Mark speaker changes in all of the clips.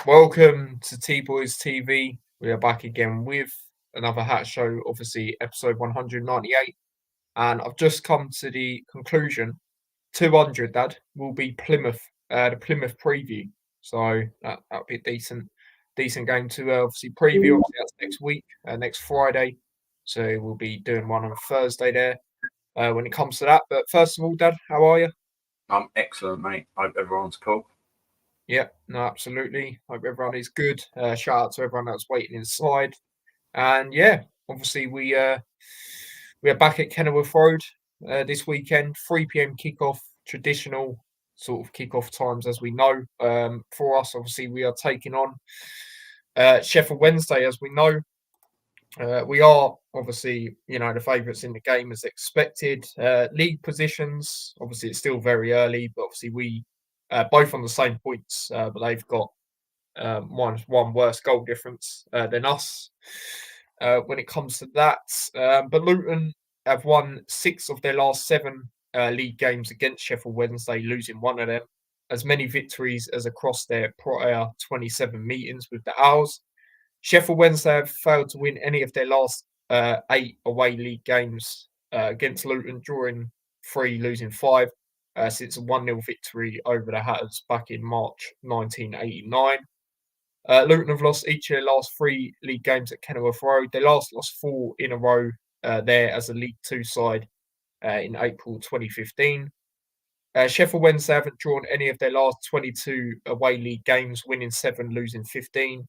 Speaker 1: Welcome to T Boys TV. We are back again with another Hat Show, obviously episode 198. And I've just come to the conclusion 200, Dad, will be Plymouth, the Plymouth preview. So that'll be a decent game to obviously preview. Obviously, that's next week, next Friday. So we'll be doing one on Thursday there when it comes to that. But first of all, Dad, how are you?
Speaker 2: I'm excellent, mate. Hope everyone's cool.
Speaker 1: Yeah, no, absolutely. Hope everyone is good. Shout out to everyone that's waiting inside. And yeah, obviously we are back at Kenilworth Road this weekend. 3 p.m. kickoff, traditional sort of kickoff times as we know. For us, obviously, we are taking on Sheffield Wednesday, as we know. We are obviously, the favourites in the game as expected. League positions, obviously, it's still very early, but obviously we both on the same points, but they've got one worse goal difference than us when it comes to that. But Luton have won 6 of their last 7 league games against Sheffield Wednesday, losing one of them. As many victories as across their prior 27 meetings with the Owls. Sheffield Wednesday have failed to win any of their last 8 away league games against Luton, drawing 3, losing 5 since a 1-0 victory over the Hatters back in March 1989. Luton have lost each of their last 3 league games at Kenilworth Road. They last lost 4 in a row there as a League Two side in April 2015. Sheffield Wednesday haven't drawn any of their last 22 away league games, winning 7, losing 15.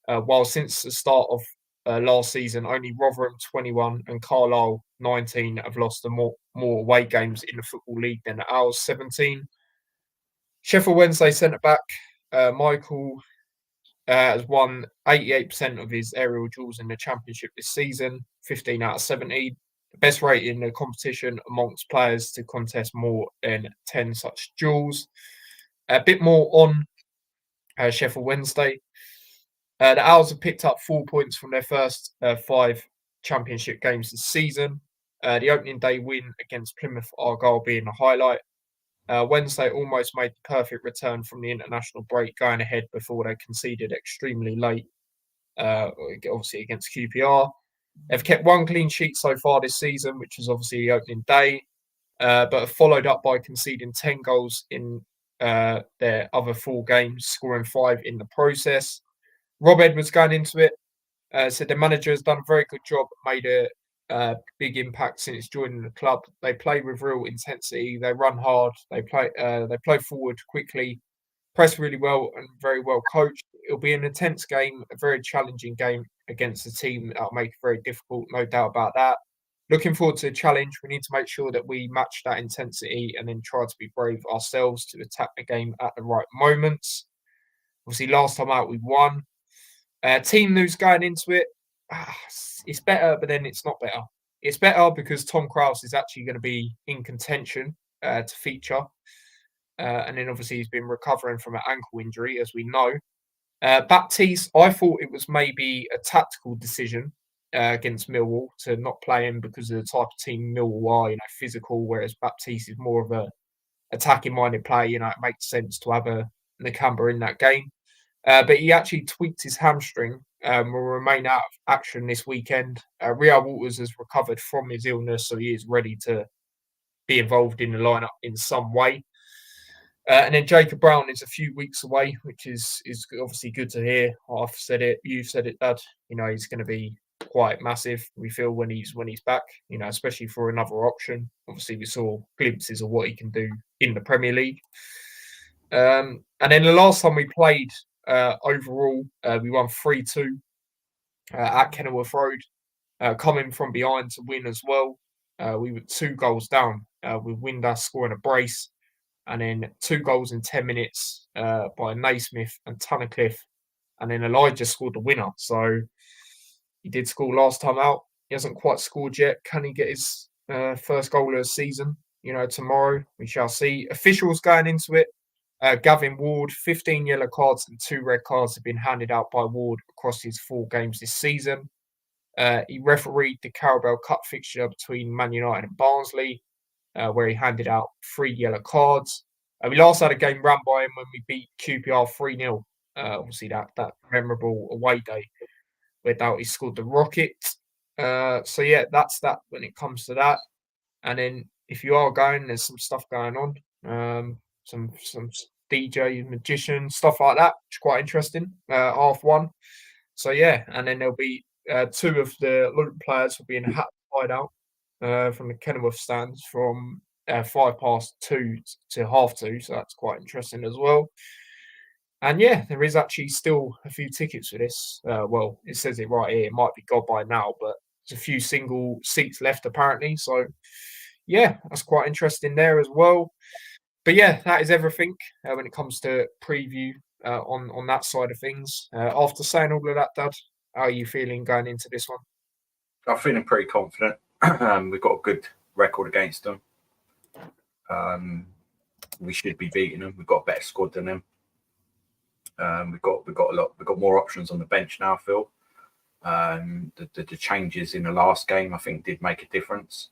Speaker 1: While since the start of last season, only Rotherham 21 and Carlisle 19 have lost more away games in the Football League than the Owls 17. Sheffield Wednesday centre-back Michael has won 88% of his aerial duels in the Championship this season, 15 out of 70. The best rate in the competition amongst players to contest more than 10 such duels. A bit more on Sheffield Wednesday. The Owls have picked up 4 points from their first 5 Championship games this season. The opening day win against Plymouth Argyle being a highlight. Wednesday almost made the perfect return from the international break, going ahead before they conceded extremely late, obviously against QPR. They've kept 1 clean sheet so far this season, which is obviously the opening day, but have followed up by conceding 10 goals in their other 4 games, scoring 5 in the process. Rob Edwards going into it said the manager has done a very good job, made a big impact since joining the club. They play with real intensity. They run hard. They play forward quickly, press really well, and very well coached. It'll be an intense game, a very challenging game against a team that'll make it very difficult, no doubt about that. Looking forward to the challenge. We need to make sure that we match that intensity and then try to be brave ourselves to attack the game at the right moments. Obviously, last time out we won. Team news going into it. It's better, but then it's not better. It's better because Tom Krause is actually going to be in contention to feature. And then obviously he's been recovering from an ankle injury, as we know. Baptiste, I thought it was maybe a tactical decision against Millwall to not play him because of the type of team Millwall are, physical, whereas Baptiste is more of a attacking-minded player. It makes sense to have a Nakamba in that game. But he actually tweaked his hamstring, will remain out of action this weekend. Rio Waters has recovered from his illness, so he is ready to be involved in the lineup in some way. And then Jacob Brown is a few weeks away, which is obviously good to hear. I've said it, you've said it, Dad. He's going to be quite massive. We feel when he's back, especially for another option. Obviously, we saw glimpses of what he can do in the Premier League. And then the last time we played, overall, we won 3-2 at Kenilworth Road, coming from behind to win as well. We were 2 goals down with Windass scoring a brace, and then 2 goals in 10 minutes by Naismith and Tunnicliffe, and then Elijah scored the winner. So he did score last time out. He hasn't quite scored yet. Can he get his first goal of the season? Tomorrow we shall see. Officials going into it. Gavin Ward, 15 yellow cards and 2 red cards have been handed out by Ward across his 4 games this season. He refereed the Carabao Cup fixture between Man United and Barnsley, where he handed out 3 yellow cards. We last had a game run by him when we beat QPR 3-0 Obviously, that memorable away day where Doughty scored the rocket. So yeah, that's that when it comes to that. And then if you are going, there's some stuff going on. Some DJ magician stuff like that, which is quite interesting. Half one. So yeah, and then there'll be two of the Luton players will be in a hat hideout from the Kenilworth stands from 2:05 to half two. So that's quite interesting as well. And yeah, there is actually still a few tickets for this. Well, it says it right here. It might be gone by now, but there's a few single seats left apparently. So yeah, that's quite interesting there as well. But yeah, that is everything when it comes to preview on that side of things. After saying all of that, Dad, how are you feeling going into this one?
Speaker 2: I'm feeling pretty confident. We've got a good record against them. We should be beating them. We've got a better squad than them. We've got more options on the bench now, Phil. The changes in the last game, I think, did make a difference.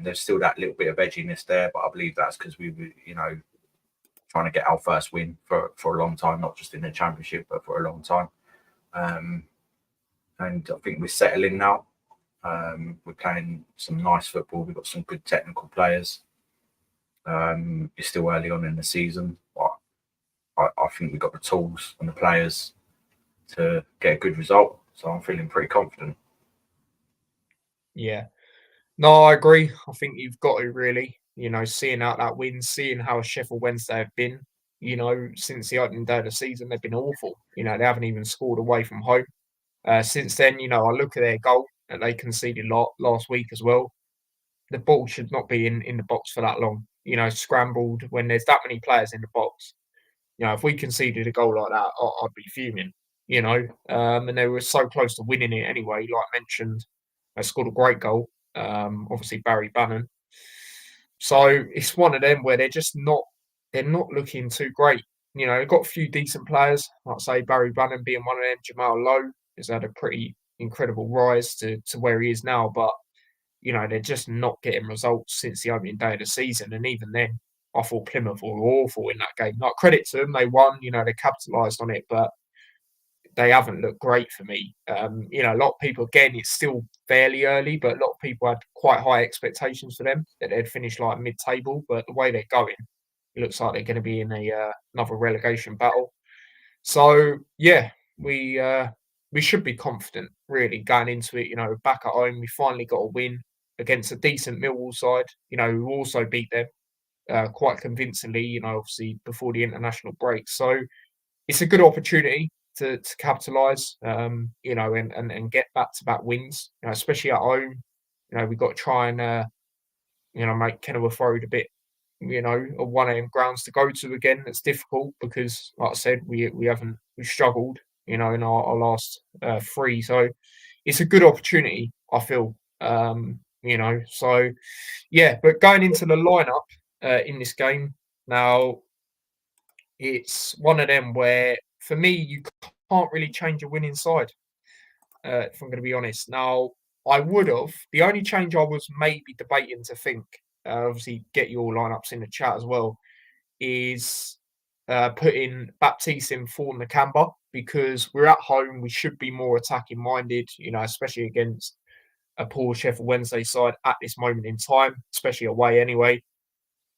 Speaker 2: There's still that little bit of edginess there, but I believe that's because we were, trying to get our first win for a long time, not just in the championship, but for a long time. And I think we're settling now. We're playing some nice football. We've got some good technical players. It's still early on in the season, but I think we've got the tools and the players to get a good result. So I'm feeling pretty confident.
Speaker 1: Yeah. No, I agree. I think you've got to really, seeing out that win, seeing how Sheffield Wednesday have been, since the opening day of the season, they've been awful. They haven't even scored away from home. Since then, I look at their goal that they conceded last week as well. The ball should not be in the box for that long. Scrambled when there's that many players in the box. If we conceded a goal like that, I'd be fuming. And they were so close to winning it anyway. Like mentioned, they scored a great goal. Obviously Barry Bannon. So it's one of them where they're not looking too great. They've got a few decent players, like say Barry Bannon being one of them. Jamal Lowe has had a pretty incredible rise to where he is now, but they're just not getting results since the opening day of the season. And even then, I thought Plymouth were awful in that game. Like credit to them, they won. They capitalised on it, but they haven't looked great for me. A lot of people, again, it's still fairly early, but a lot of people had quite high expectations for them that they'd finish like mid-table. But the way they're going, it looks like they're going to be in another relegation battle. So yeah, we should be confident really going into it. Back at home, we finally got a win against a decent Millwall side. Who also beat them quite convincingly. Obviously before the international break. So it's a good opportunity to capitalise. And get back-to-back wins. Especially at home. We've got to try and make Kenilworth Road a bit a one of them grounds to go to again. That's difficult because, like I said, we've struggled, in our last three. So it's a good opportunity, I feel. So yeah. But going into the lineup in this game now, it's one of them where for me you can't really change a winning side. If I'm going to be honest, now I would have. The only change I was maybe debating to think, obviously, get your lineups in the chat as well, is putting Baptiste in for Nakamba because we're at home. We should be more attacking minded, especially against a poor Sheffield Wednesday side at this moment in time, especially away anyway.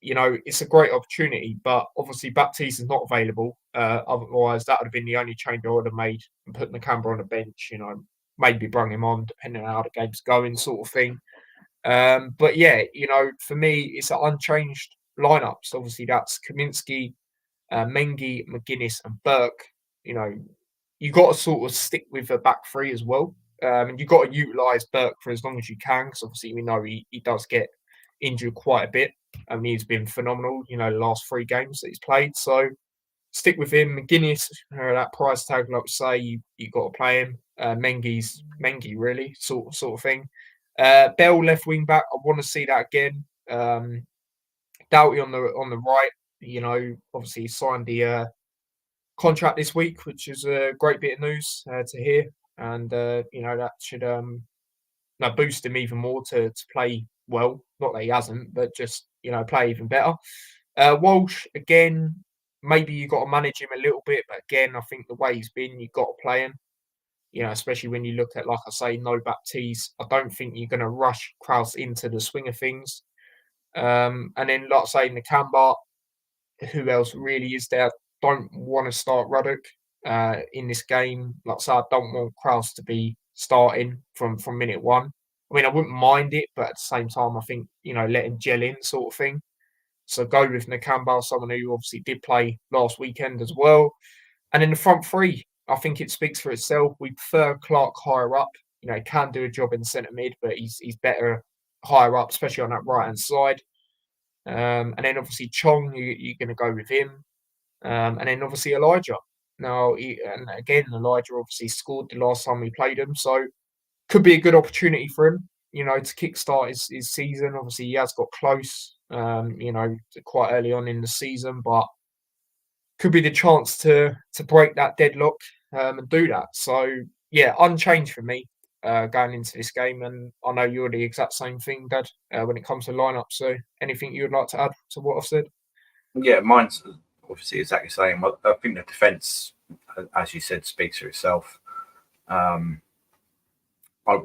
Speaker 1: It's a great opportunity, but obviously Baptiste is not available. Otherwise, that would have been the only change I would have made and put Nakamba on the bench, maybe bring him on depending on how the game's going, sort of thing. But yeah, for me, it's an unchanged lineup. So obviously that's Kaminsky, Mengi, McGuinness, and Burke. You got to sort of stick with a back three as well. And you've got to utilise Burke for as long as you can, because obviously we know he does get injured quite a bit. He's been phenomenal, the last three games that he's played. So stick with him. McGuinness, that price tag, like I say, you got to play him. Mengi's Mengi, really, sort of thing. Bell left wing back. I want to see that again. Doughty on the right. Obviously he signed the contract this week, which is a great bit of news to hear, and that should boost him even more to play well. Not that he hasn't, but just play even better. Walsh again. maybe you got to manage him a little bit, but again, I think the way he's been, you've got to play him. Especially when you look at, like I say, no Baptiste. I don't think you're going to rush Kraus into the swing of things. And then, like I say, Nakamba, who else really is there? Don't want to start Ruddock in this game. Like I say, I don't want Kraus to be starting from minute one. I mean, I wouldn't mind it, but at the same time, I think, let him gel in sort of thing. So go with Nakamba, someone who obviously did play last weekend as well. And in the front three, I think it speaks for itself. We prefer Clark higher up. He can do a job in centre mid, but he's better higher up, especially on that right hand side. And then obviously Chong, you're going to go with him. And then obviously Elijah. Now, and again, Elijah obviously scored the last time we played him, so could be a good opportunity for him, to kickstart his season. Obviously, he has got close, quite early on in the season, but could be the chance to break that deadlock and do that. So yeah, unchanged for me going into this game, and I know you're the exact same thing, Dad, when it comes to lineup. So anything you would like to add to what I've said?
Speaker 2: Yeah, mine's obviously exactly the same. I think the defence, as you said, speaks for itself.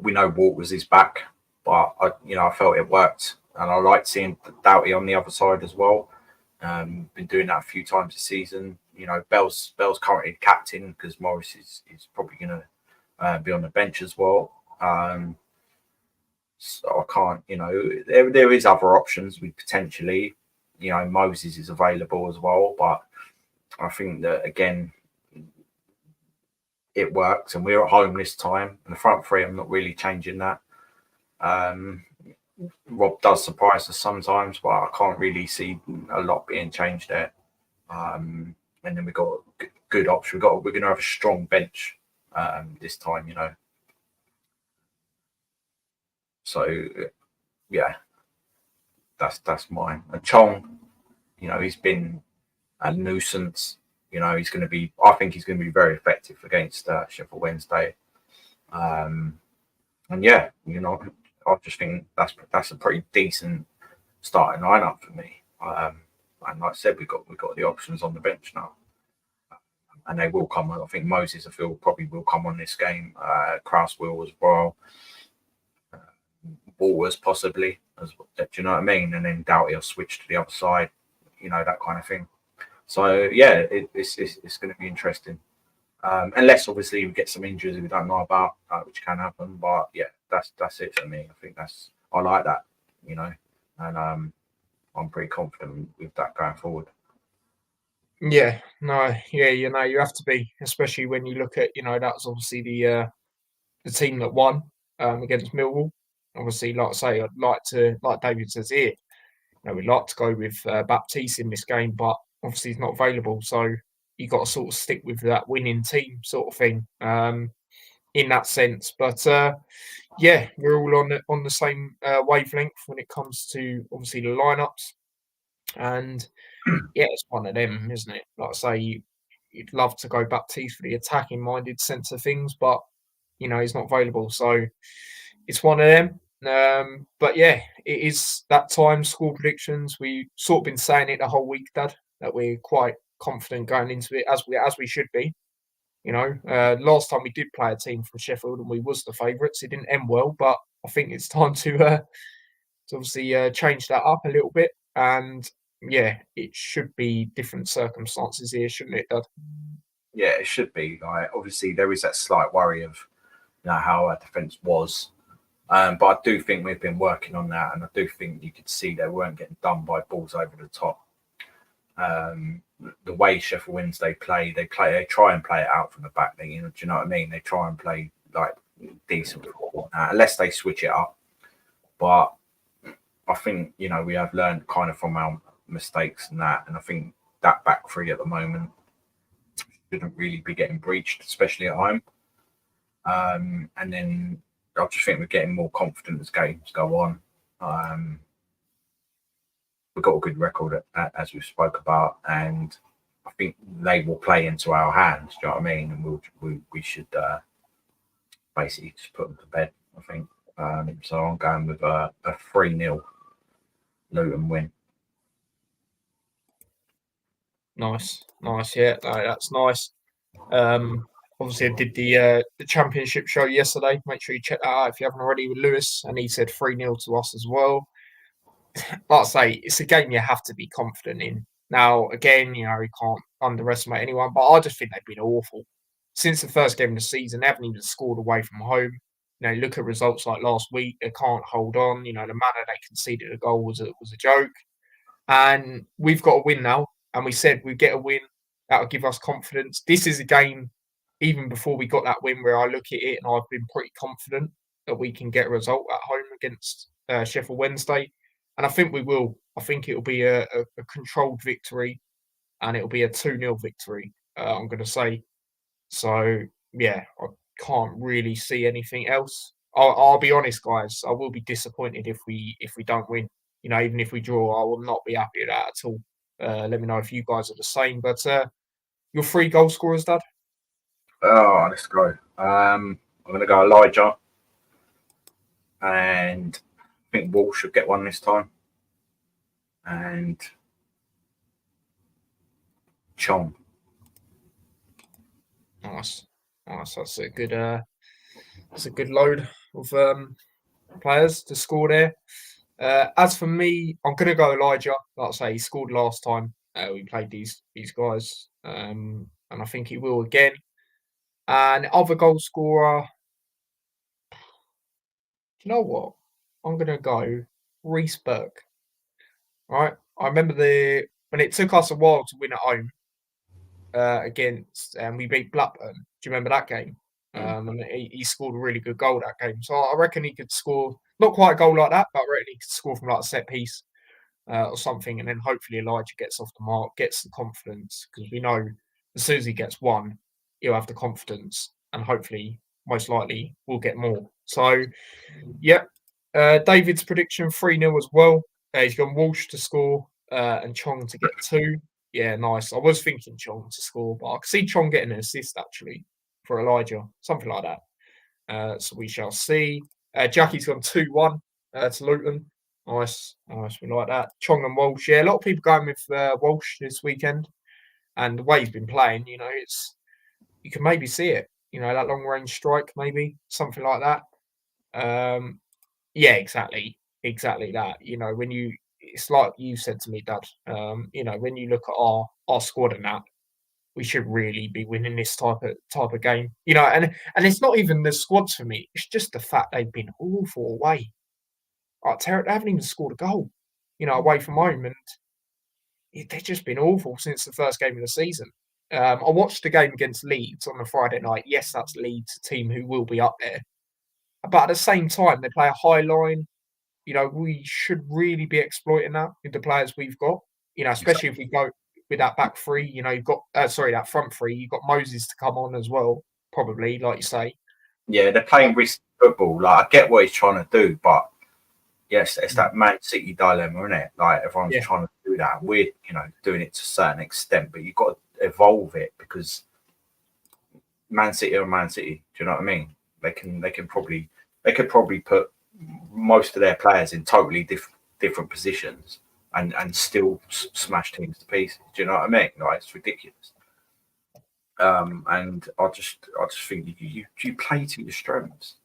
Speaker 2: We know Walters is back, but I felt it worked, and I liked seeing Doughty on the other side as well. Been doing that a few times this season. Bell's currently captain because Morris is probably going to be on the bench as well. So I can't, there is other options. We potentially, Moses is available as well, but I think that again, it works, and we're at home this time. And the front three, I'm not really changing that. Rob does surprise us sometimes, but I can't really see a lot being changed there. And then we've got a good option. We're going to have a strong bench this time, So yeah, that's mine. And Chong, he's been a nuisance. He's going to be. I think he's going to be very effective against Sheffield Wednesday. And yeah, I just think that's a pretty decent starting lineup for me. And like I said, we've got the options on the bench now, and they will come on. I think Moses, I feel, probably will come on this game. Kraus will as well. Walters possibly, do you know what I mean? And then Doughty will switch to the other side, that kind of thing. So yeah, it's going to be interesting. Unless obviously we get some injuries we don't know about, which can happen. But yeah, that's it for me. I think I like that, and I'm pretty confident with that going forward.
Speaker 1: Yeah, no, yeah, you have to be, especially when you look at, that's obviously the team that won against Millwall. Obviously, like I say, I'd like to, like David says here, we'd like to go with Baptiste in this game, but obviously he's not available, so you got to sort of stick with that winning team sort of thing in that sense. But yeah, we're all on the same wavelength when it comes to obviously the lineups, and yeah, it's one of them, isn't it? Like I say, you'd love to go Baptiste for the attacking minded sense of things, but he's not available, so it's one of them. But yeah, it is that time. Score predictions. We sort of been saying it the whole week, Dad, that we're quite confident going into it as we should be. Last time we did play a team from Sheffield and we was the favourites. It didn't end well, but I think it's time to obviously change that up a little bit. And yeah, it should be different circumstances here, shouldn't it, Dad?
Speaker 2: Yeah, it should be. Like, obviously, there is that slight worry of how our defence was. But I do think we've been working on that, and I do think you could see they weren't getting done by balls over the top. The way Sheffield Wednesday play, they try and play it out from the back. Do you know what I mean? They try and play like decent football, unless they switch it up. But I think we have learned kind of from our mistakes and that, and I think that back three at the moment shouldn't really be getting breached, especially at home. And then I just think we're getting more confident as games go on. We've got a good record as we spoke about, and I think they will play into our hands. Do you know what I mean? And we should basically just put them to bed, I think. So I'm going with a 3-0 Luton win.
Speaker 1: Nice. Yeah, no, that's nice. Obviously, I did the championship show yesterday. Make sure you check that out if you haven't already with Lewis, and he said 3-0 to us as well. Like I say, it's a game you have to be confident in. Now, again, you can't underestimate anyone, but I just think they've been awful since the first game of the season. They haven't even scored away from home. Look at results like last week. They can't hold on. The manner they conceded a goal was a joke. And we've got a win now. And we said we'd get a win. That'll give us confidence. This is a game, even before we got that win, where I look at it and I've been pretty confident that we can get a result at home against Sheffield Wednesday. And I think we will. I think it'll be a controlled victory, and it'll be a 2-0 victory, I'm going to say. So, yeah, I can't really see anything else. I'll be honest, guys. I will be disappointed if we don't win. Even if we draw, I will not be happy with that at all. Let me know if you guys are the same. But your 3 goal scorers, Dad?
Speaker 2: Oh, let's go. I'm going to go Elijah, and I think Walsh should get one this time, and Chong.
Speaker 1: Nice. That's a good. That's a good load of players to score there. As for me, I'm going to go Elijah. Like I say, he scored last time we played these guys, and I think he will again. And other goal scorer, you know what? I'm going to go Reece Burke. Right? I remember when it took us a while to win at home against, and we beat Blackburn. Do you remember that game? And he scored a really good goal that game. So I reckon he could score, not quite a goal like that, but I reckon he could score from like a set piece or something. And then hopefully Elijah gets off the mark, gets the confidence, because we know as soon as he gets one, he'll have the confidence, and hopefully, most likely, we'll get more. So, yeah, David's prediction 3-0 as well. He's gone Walsh to score and Chong to get 2. Yeah, nice. I was thinking Chong to score, but I could see Chong getting an assist actually for Elijah, something like that. So we shall see. Jackie's gone 2-1 to Luton. Nice. We like that. Chong and Walsh. Yeah, a lot of people going with Walsh this weekend, and the way he's been playing, you can maybe see it. That long range strike, maybe something like that. Yeah, exactly that. It's like you said to me, Dad. When you look at our squad and that, we should really be winning this type of game. And it's not even the squads for me. It's just the fact they've been awful away. They haven't even scored a goal, away from home, and they've just been awful since the first game of the season. I watched the game against Leeds on a Friday night. Yes, that's Leeds, a team who will be up there. But at the same time, they play a high line. We should really be exploiting that with the players we've got. Especially if we go with that back 3. You've got that front 3. You've got Moses to come on as well, probably, like you say.
Speaker 2: Yeah, they're playing risky football. Like, I get what he's trying to do, but yes, it's that Man City dilemma, isn't it? Like, everyone's trying to do that. We're, doing it to a certain extent, but you've got to evolve it, because Man City are Man City. Do you know what I mean? They could probably put most of their players in totally different positions and still smash teams to pieces. Do you know what I mean? Like, it's ridiculous. And I just think you play to your strengths.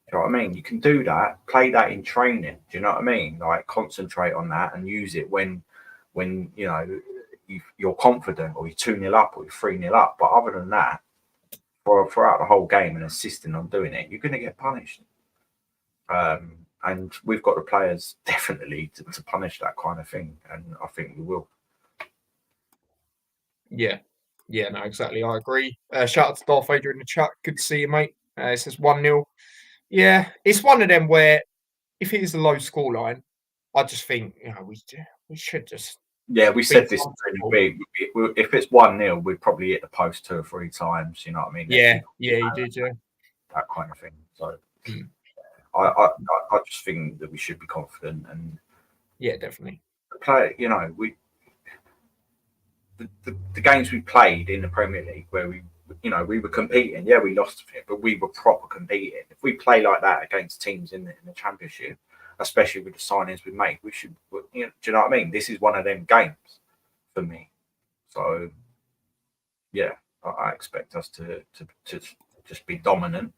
Speaker 2: Do you know what I mean? You can do that, play that in training. Do you know what I mean? Like, concentrate on that and use it when you're confident, or you're 2-0 up, or you're 3-0 up. But other than that, throughout the whole game and insisting on doing it, you're going to get punished. And we've got the players definitely to punish that kind of thing, and I think we will.
Speaker 1: Yeah, no, exactly. I agree. Shout out to Darth Vader in the chat. Good to see you, mate. It says 1-0. Yeah, it's one of them where if it is a low scoreline, I just think we should just.
Speaker 2: Yeah, we said this during the week. If it's 1-0, we'd probably hit the post 2 or 3 times. You know what I mean?
Speaker 1: Yeah, you did, yeah.
Speaker 2: That kind of thing. So I just think that we should be confident, and
Speaker 1: yeah, definitely
Speaker 2: play. The games we played in the Premier League where we were competing. Yeah, we lost it, but we were proper competing. If we play like that against teams in the Championship, especially with the signings we make, we should. Do you know what I mean? This is one of them games for me. So yeah, I expect us to just be dominant.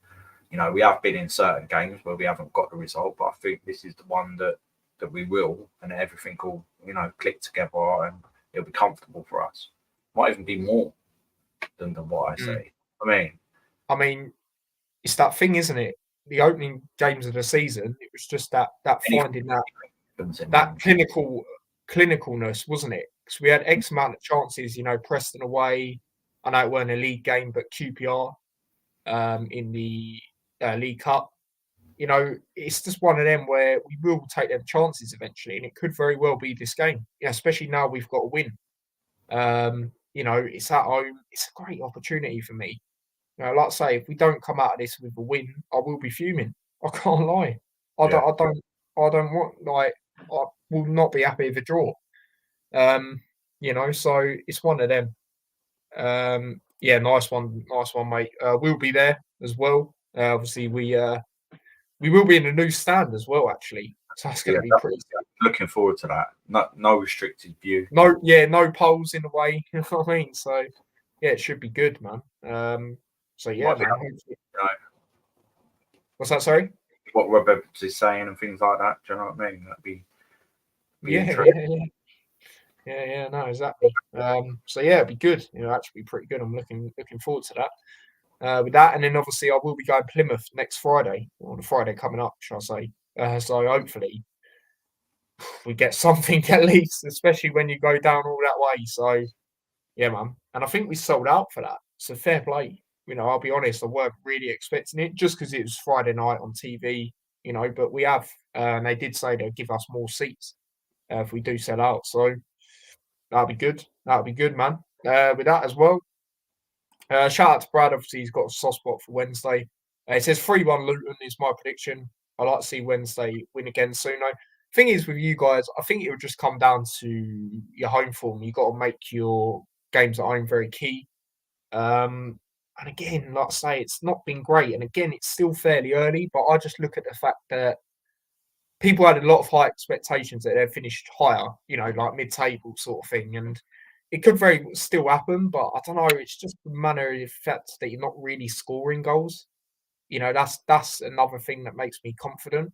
Speaker 2: You know, we have been in certain games where we haven't got the result, but I think this is the one that we will, and everything will, you know, click together, and it'll be comfortable for us. Might even be more than what I say.
Speaker 1: I mean, it's that thing, isn't it? The opening games of the season, it was just that finding that clinicalness, wasn't it? Because we had X amount of chances, you know, Preston away. I know it weren't a league game, but QPR in the League Cup. You know, it's just one of them where we will take them chances eventually, and it could very well be this game. Yeah, especially now we've got a win. You know, it's at home. It's a great opportunity for me. You know, like I say, if we don't come out of this with a win, I will be fuming. I can't lie. I don't want, like, I will not be happy with a draw. You know, so it's one of them. Yeah, nice one, mate. We'll be there as well. Obviously, we will be in a new stand as well, actually. So that's going to be pretty.
Speaker 2: Looking forward to that. No restricted view.
Speaker 1: No poles in the way. You know what I mean? So yeah, it should be good, man. So yeah, man. What's that? Sorry.
Speaker 2: What Rob is saying and things like that. Do you know what I mean? That'd be
Speaker 1: yeah. No, exactly. So yeah, it'd be good. You know, actually, be pretty good. I'm looking forward to that. With that, and then obviously I will be going Plymouth next Friday, or the Friday coming up, shall I say? So hopefully we get something at least, especially when you go down all that way. So yeah, man. And I think we sold out for that. So fair play. You know, I'll be honest, I weren't really expecting it just because it was Friday night on TV. You know, but we have, and they did say they'll give us more seats if we do sell out. So that'll be good. That'll be good, man. With that as well. Shout out to Brad. Obviously, he's got a soft spot for Wednesday. It says 3-1 Luton is my prediction. I like to see Wednesday win again soon. Though. Thing is with you guys, I think it will just come down to your home form. You've got to make your games at home very key. And again, like I say, it's not been great. And again, it's still fairly early, but I just look at the fact that people had a lot of high expectations that they'd finished higher, you know, like mid-table sort of thing. And it could very still happen, but I don't know. It's just the manner of fact that you're not really scoring goals. You know, that's another thing that makes me confident,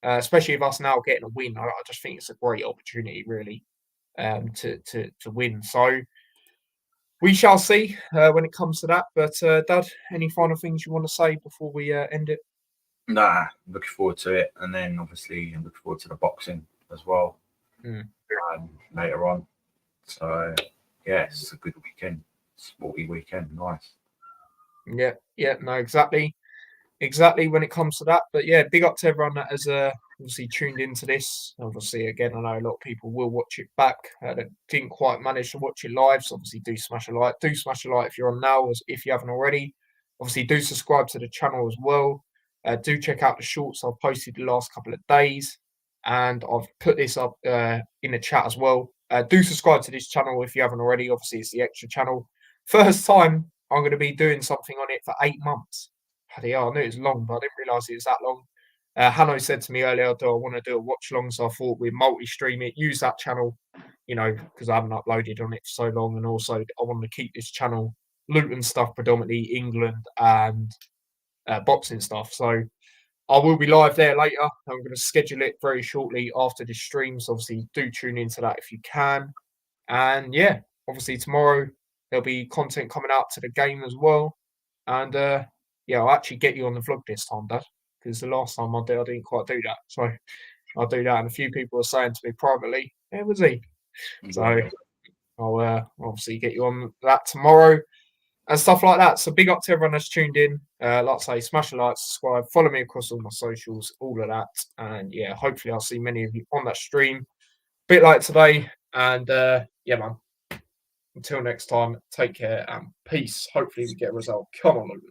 Speaker 1: especially with us now getting a win. I just think it's a great opportunity, really, to win. So we shall see when it comes to that. But Dad, any final things you want to say before we end it?
Speaker 2: Nah, looking forward to it, and then obviously I'm looking forward to the boxing as well later on. So yeah, it's a good weekend, sporty weekend, nice.
Speaker 1: Yeah, no, exactly when it comes to that. But yeah, big up to everyone that has obviously tuned into this. Obviously, again, I know a lot of people will watch it back that didn't quite manage to watch it live. So obviously, do smash a like. Do smash a like if you're on now, if you haven't already. Obviously, do subscribe to the channel as well. Do check out the shorts I've posted the last couple of days, and I've put this up in the chat as well. Do subscribe to this channel if you haven't already. Obviously, it's the extra channel. First time I'm going to be doing something on it for 8 months. Bloody hell, I knew it was long, but I didn't realise it was that long. Hanno said to me earlier, do I want to do a watch long? So I thought we'd multi-stream it, use that channel, you know, because I haven't uploaded on it for so long. And also I wanted to keep this channel Luton stuff, predominantly England and boxing stuff. So I will be live there later. I'm going to schedule it very shortly after this stream. So obviously do tune into that if you can. And yeah, obviously tomorrow there'll be content coming out to the game as well. And yeah, I'll actually get you on the vlog this time, Dad, because the last time I didn't quite do that. So I'll do that. And a few people are saying to me privately, "Where was he?" So I'll obviously get you on that tomorrow and stuff like that. So big up to everyone that's tuned in. Like I say, smash a like, subscribe, follow me across all my socials, all of that. And yeah, hopefully I'll see many of you on that stream. Bit like today. And yeah, man. Until next time, take care and peace. Hopefully we get a result. Come on, Luton.